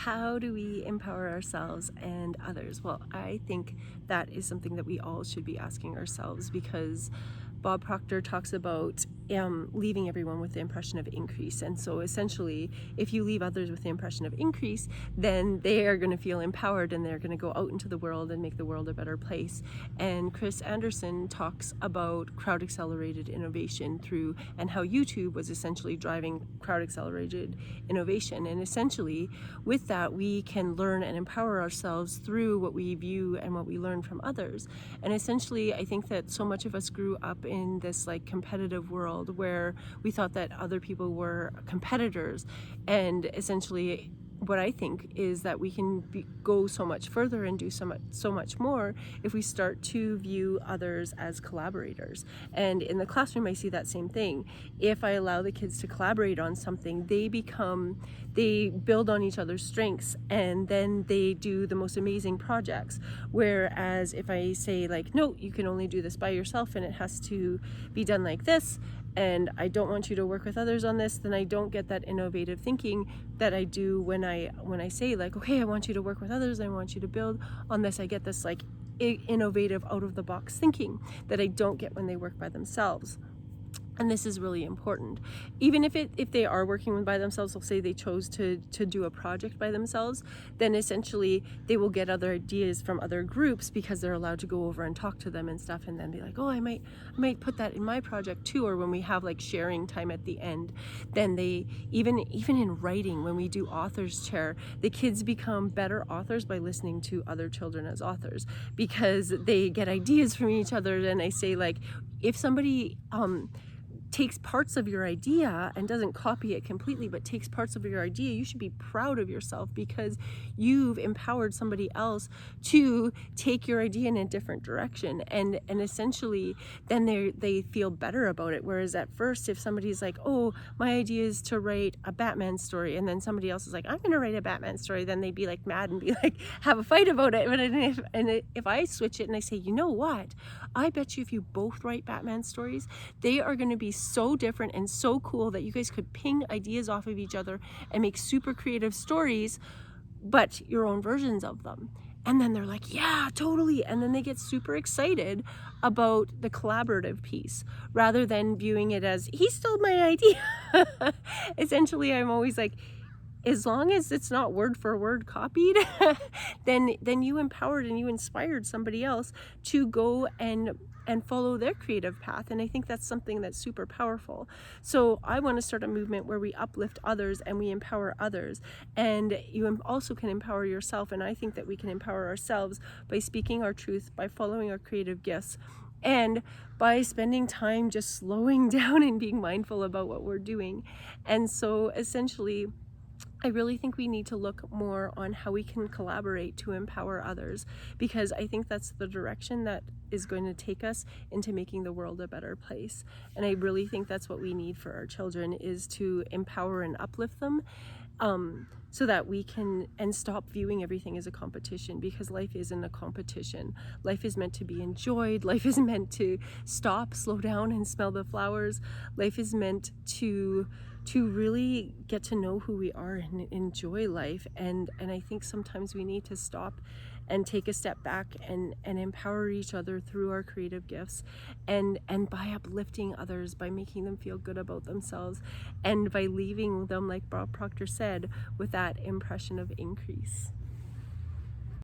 how do we empower ourselves and others? Well, I think that is something that we all should be asking ourselves, because Bob Proctor talks about leaving everyone with the impression of increase. And so essentially, if you leave others with the impression of increase, then they are going to feel empowered and they're going to go out into the world and make the world a better place. And Chris Anderson talks about crowd accelerated innovation and how YouTube was essentially driving crowd accelerated innovation. And essentially, with that, we can learn and empower ourselves through what we view and what we learn from others. And essentially, I think that so much of us grew up in this like competitive world where we thought that other people were competitors, and essentially what I think is that we can go so much further and do so much more if we start to view others as collaborators. And in the classroom, I see that same thing. If I allow the kids to collaborate on something, they build on each other's strengths, and then they do the most amazing projects. Whereas if I say like, no, you can only do this by yourself and it has to be done like this, and I don't want you to work with others on this, then I don't get that innovative thinking that I do when I say like, okay, I want you to work with others, I want you to build on this. I get this like innovative out of the box thinking that I don't get when they work by themselves. And this is really important. Even if they are working by themselves, let's say they chose to do a project by themselves, then essentially they will get other ideas from other groups because they're allowed to go over and talk to them and stuff, and then be like, oh, I might put that in my project too. Or when we have like sharing time at the end, then they even in writing, when we do author's chair, the kids become better authors by listening to other children as authors, because they get ideas from each other. And I say like, if somebody takes parts of your idea and doesn't copy it completely, but takes parts of your idea, you should be proud of yourself, because you've empowered somebody else to take your idea in a different direction, and essentially then they feel better about it. Whereas at first, if somebody's like, oh, my idea is to write a Batman story, and then somebody else is like, I'm gonna write a Batman story, then they'd be like mad and be like, have a fight about it. If I switch it and I say, you know what, I bet you if you both write Batman stories, they are going to be so different and so cool that you guys could ping ideas off of each other and make super creative stories, but your own versions of them. And then they're like, yeah, totally. And then they get super excited about the collaborative piece, rather than viewing it as, he stole my idea. Essentially, I'm always like, as long as it's not word for word copied, then you empowered and you inspired somebody else to go and follow their creative path. And I think that's something that's super powerful. So I want to start a movement where we uplift others and we empower others. And you also can empower yourself. And I think that we can empower ourselves by speaking our truth, by following our creative gifts, and by spending time just slowing down and being mindful about what we're doing. And so essentially, I really think we need to look more on how we can collaborate to empower others, because I think that's the direction that is going to take us into making the world a better place. And I really think that's what we need for our children, is to empower and uplift them, so that we can stop viewing everything as a competition, because life isn't a competition. Life is meant to be enjoyed. Life is meant to stop, slow down, and smell the flowers. Life is meant to really get to know who we are and enjoy life. And I think sometimes we need to stop and take a step back and empower each other through our creative gifts, and by uplifting others, by making them feel good about themselves, and by leaving them, like Bob Proctor said, with that impression of increase.